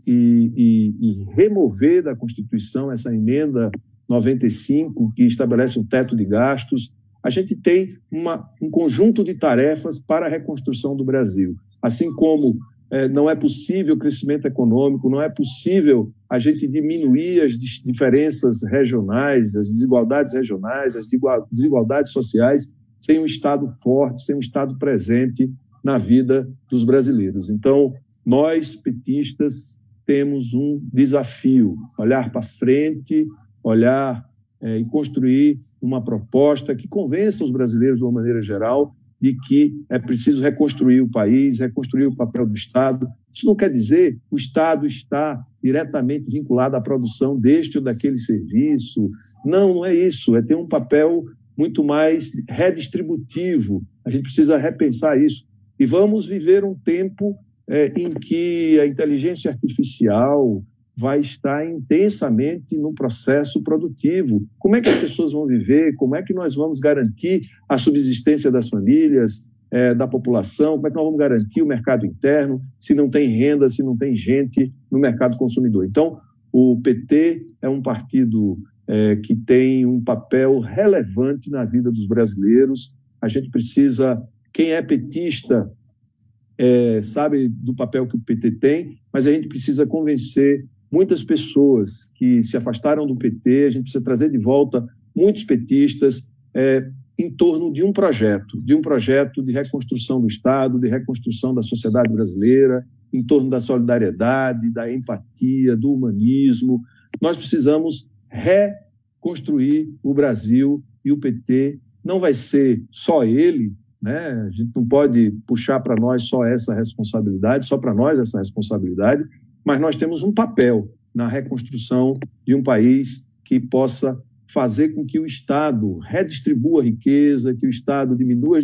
remover da Constituição essa emenda 95, que estabelece um teto de gastos. A gente tem um conjunto de tarefas para a reconstrução do Brasil. Assim como não é possível o crescimento econômico, não é possível a gente diminuir as diferenças regionais, as desigualdades regionais, as desigualdades sociais, sem um Estado forte, sem um Estado presente na vida dos brasileiros. Então, nós, petistas, temos um desafio, olhar para frente, olhar e construir uma proposta que convença os brasileiros, de uma maneira geral, de que é preciso reconstruir o país, reconstruir o papel do Estado. Isso não quer dizer que o Estado está diretamente vinculado à produção deste ou daquele serviço. Não é isso. É ter um papel muito mais redistributivo. A gente precisa repensar isso. E vamos viver um tempo em que a inteligência artificial vai estar intensamente no processo produtivo. Como é que as pessoas vão viver? Como é que nós vamos garantir a subsistência das famílias, da população? Como é que nós vamos garantir o mercado interno se não tem renda, se não tem gente no mercado consumidor? Então, o PT é um partido que tem um papel relevante na vida dos brasileiros. A gente precisa... Quem é petista sabe do papel que o PT tem, mas a gente precisa convencer muitas pessoas que se afastaram do PT, a gente precisa trazer de volta muitos petistas em torno de um projeto de reconstrução do Estado, de reconstrução da sociedade brasileira, em torno da solidariedade, da empatia, do humanismo. Nós precisamos reconstruir o Brasil e o PT não vai ser só ele, né? A gente não pode puxar para nós só essa responsabilidade, mas nós temos um papel na reconstrução de um país que possa fazer com que o Estado redistribua a riqueza, que o Estado diminua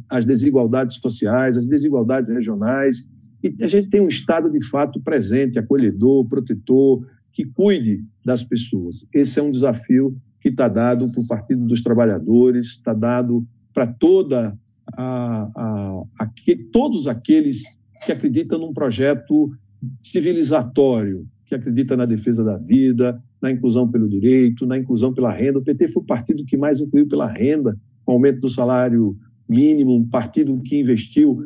as desigualdades sociais, as desigualdades regionais, e a gente tem um Estado de fato presente, acolhedor, protetor, que cuide das pessoas. Esse é um desafio que está dado para o Partido dos Trabalhadores, está dado para todos aqueles que acreditam num projeto civilizatório, que acredita na defesa da vida, na inclusão pelo direito, na inclusão pela renda. O PT foi o partido que mais incluiu pela renda, com o aumento do salário mínimo, um partido que investiu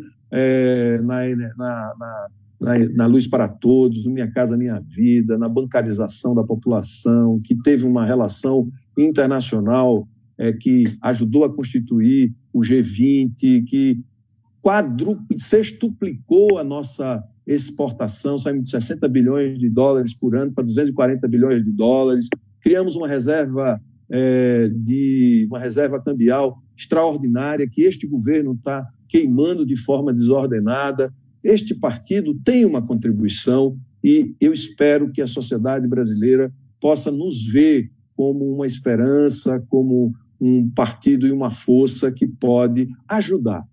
na Luz para Todos, no Minha Casa Minha Vida, na bancarização da população, que teve uma relação internacional que ajudou a constituir o G20, que sextuplicou a nossa exportação, saímos de 60 bilhões de dólares por ano para 240 bilhões de dólares, criamos uma reserva cambial extraordinária que este governo está queimando de forma desordenada. Este partido tem uma contribuição e eu espero que a sociedade brasileira possa nos ver como uma esperança, como um partido e uma força que pode ajudar.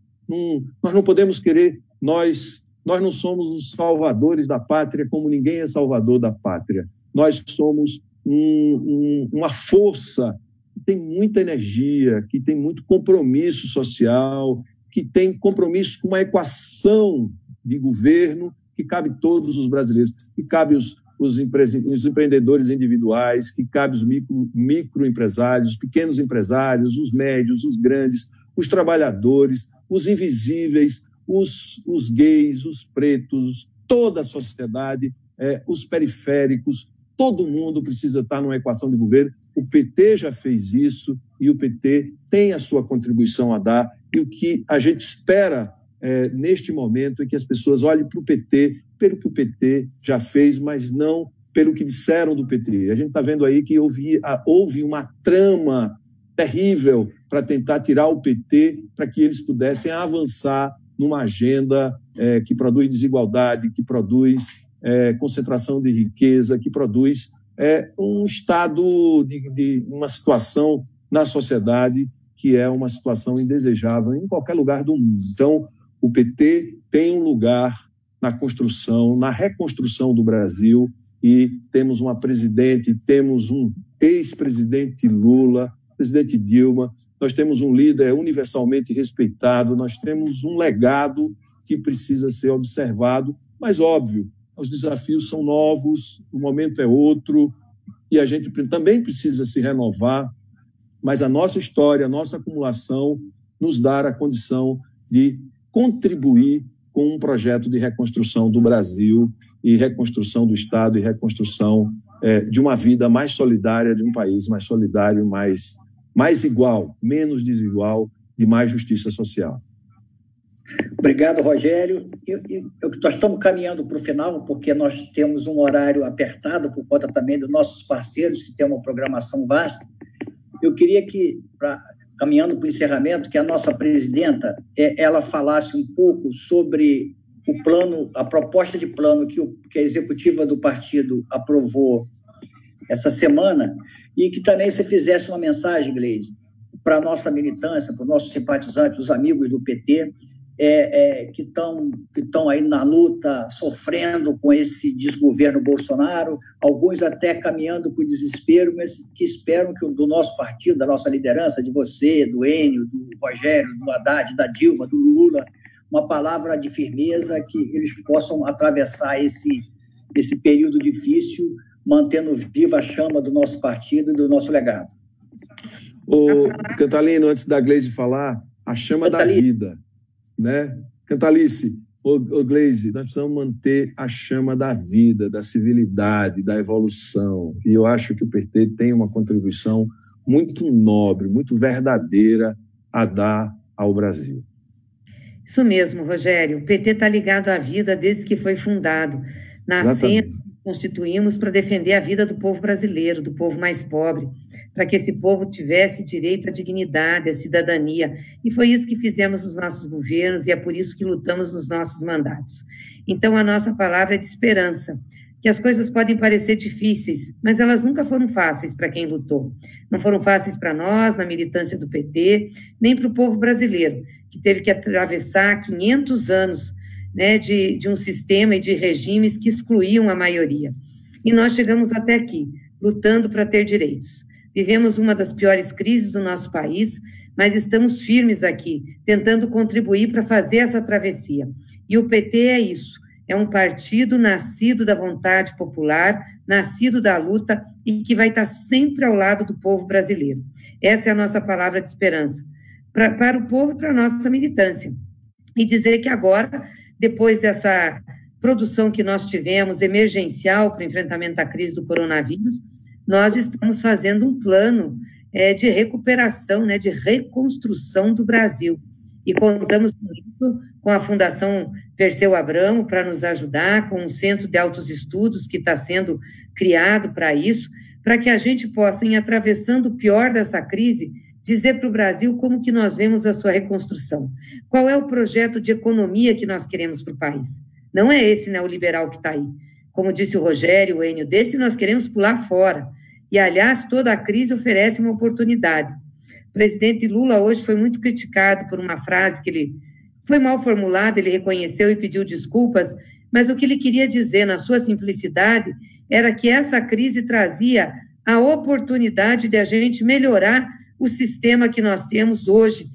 Nós não podemos querer, nós não somos os salvadores da pátria como ninguém é salvador da pátria. Nós somos uma força que tem muita energia, que tem muito compromisso social, que tem compromisso com uma equação de governo que cabe todos os brasileiros, que cabe os empreendedores individuais, que cabe os microempresários, os pequenos empresários, os médios, os grandes, os trabalhadores, os invisíveis, os gays, os pretos, toda a sociedade, os periféricos, todo mundo precisa estar numa equação de governo. O PT já fez isso e o PT tem a sua contribuição a dar. E o que a gente espera neste momento é que as pessoas olhem para o PT pelo que o PT já fez, mas não pelo que disseram do PT. A gente está vendo aí que houve uma trama terrível para tentar tirar o PT para que eles pudessem avançar numa agenda que produz desigualdade, que produz concentração de riqueza, que produz um estado de uma situação na sociedade que é uma situação indesejável em qualquer lugar do mundo. Então, o PT tem um lugar na construção, na reconstrução do Brasil, e temos uma presidente, temos um ex-presidente Lula presidente Dilma, nós temos um líder universalmente respeitado, nós temos um legado que precisa ser observado, mas, óbvio, os desafios são novos, o momento é outro, e a gente também precisa se renovar, mas a nossa história, a nossa acumulação nos dá a condição de contribuir com um projeto de reconstrução do Brasil e reconstrução do Estado e reconstrução de uma vida mais solidária, de um país mais solidário, mais igual, menos desigual e mais justiça social. Obrigado, Rogério. Nós estamos caminhando para o final, porque nós temos um horário apertado por conta também dos nossos parceiros, que têm uma programação vasta. Eu queria que, caminhando para o encerramento, que a nossa presidenta ela falasse um pouco sobre o plano, a proposta de plano que a executiva do partido aprovou essa semana, e que também você fizesse uma mensagem, Gleisi, para a nossa militância, para os nossos simpatizantes, os amigos do PT, que estão aí na luta, sofrendo com esse desgoverno Bolsonaro, alguns até caminhando para o desespero, mas que esperam que do nosso partido, da nossa liderança, de você, do Enio, do Rogério, do Haddad, da Dilma, do Lula, uma palavra de firmeza, que eles possam atravessar esse período difícil, mantendo viva a chama do nosso partido e do nosso legado. Ô, Cantalino, antes da Gleisi falar, a chama da vida, né? Cantalice, Gleisi, nós precisamos manter a chama da vida, da civilidade, da evolução, e eu acho que o PT tem uma contribuição muito nobre, muito verdadeira a dar ao Brasil. Isso mesmo, Rogério, o PT está ligado à vida desde que foi fundado, nascemos, constituímos para defender a vida do povo brasileiro, do povo mais pobre, para que esse povo tivesse direito à dignidade, à cidadania. E foi isso que fizemos nos nossos governos e é por isso que lutamos nos nossos mandatos. Então, a nossa palavra é de esperança, que as coisas podem parecer difíceis, mas elas nunca foram fáceis para quem lutou. Não foram fáceis para nós, na militância do PT, nem para o povo brasileiro, que teve que atravessar 500 anos, né, de um sistema e de regimes que excluíam a maioria. E nós chegamos até aqui, lutando para ter direitos. Vivemos uma das piores crises do nosso país, mas estamos firmes aqui, tentando contribuir para fazer essa travessia. E o PT é isso, é um partido nascido da vontade popular, nascido da luta e que vai estar sempre ao lado do povo brasileiro. Essa é a nossa palavra de esperança, para o povo e para a nossa militância. E dizer que agora, depois dessa produção que nós tivemos, emergencial para o enfrentamento da crise do coronavírus, nós estamos fazendo um plano de recuperação, né, de reconstrução do Brasil. E contamos com isso, com a Fundação Perseu Abramo para nos ajudar, com um centro de altos estudos que está sendo criado para isso, para que a gente possa, em atravessando o pior dessa crise, dizer para o Brasil como que nós vemos a sua reconstrução. Qual é o projeto de economia que nós queremos para o país? Não é esse neoliberal que está aí. Como disse o Rogério, o Enio, desse nós queremos pular fora. E, aliás, toda a crise oferece uma oportunidade. O presidente Lula hoje foi muito criticado por uma frase que ele foi mal formulada, ele reconheceu e pediu desculpas, mas o que ele queria dizer, na sua simplicidade, era que essa crise trazia a oportunidade de a gente melhorar o sistema que nós temos hoje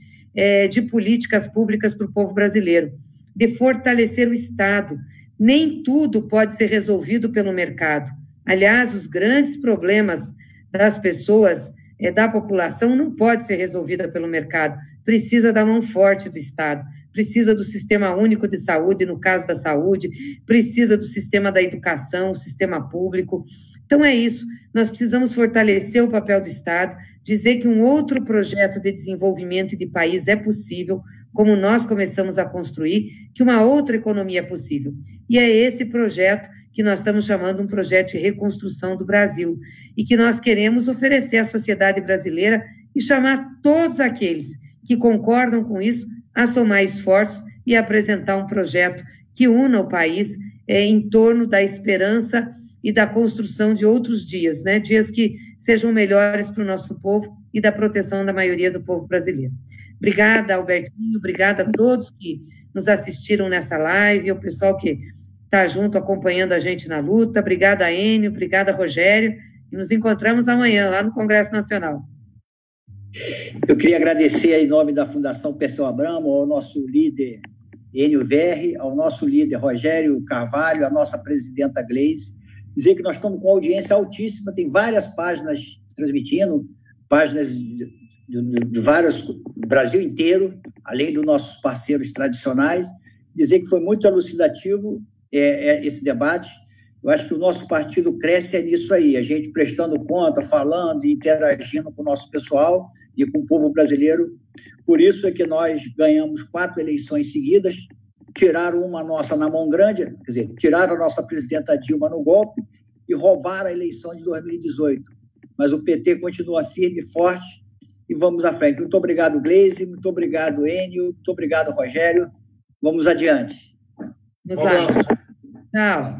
de políticas públicas para o povo brasileiro, de fortalecer o Estado. Nem tudo pode ser resolvido pelo mercado. Aliás, os grandes problemas das pessoas, da população, não pode ser resolvida pelo mercado. Precisa da mão forte do Estado, precisa do Sistema Único de Saúde, no caso da saúde, precisa do sistema da educação, o sistema público. Então, é isso. Nós precisamos fortalecer o papel do Estado, dizer que um outro projeto de desenvolvimento e de país é possível, como nós começamos a construir, que uma outra economia é possível. E é esse projeto que nós estamos chamando um projeto de reconstrução do Brasil, e que nós queremos oferecer à sociedade brasileira e chamar todos aqueles que concordam com isso a somar esforços e apresentar um projeto que una o país em torno da esperança e da construção de outros dias, né? Dias que sejam melhores para o nosso povo e da proteção da maioria do povo brasileiro. Obrigada, Albertinho, obrigada a todos que nos assistiram nessa live, o pessoal que está junto acompanhando a gente na luta. Obrigada, Enio, obrigada, Rogério, e nos encontramos amanhã lá no Congresso Nacional. Eu queria agradecer em nome da Fundação Perseu Abramo ao nosso líder Enio Verri, ao nosso líder Rogério Carvalho, à nossa presidenta Gleise, dizer que nós estamos com audiência altíssima, tem várias páginas transmitindo, páginas de vários, do Brasil inteiro, além dos nossos parceiros tradicionais, dizer que foi muito elucidativo esse debate. Eu acho que o nosso partido cresce nisso aí, a gente prestando conta, falando e interagindo com o nosso pessoal e com o povo brasileiro. Por isso é que nós ganhamos 4 eleições seguidas, tiraram uma nossa na mão grande, quer dizer, tiraram a nossa presidenta Dilma no golpe e roubaram a eleição de 2018. Mas o PT continua firme e forte e vamos à frente. Muito obrigado, Gleise, muito obrigado, Enio, muito obrigado, Rogério. Vamos adiante. Tchau.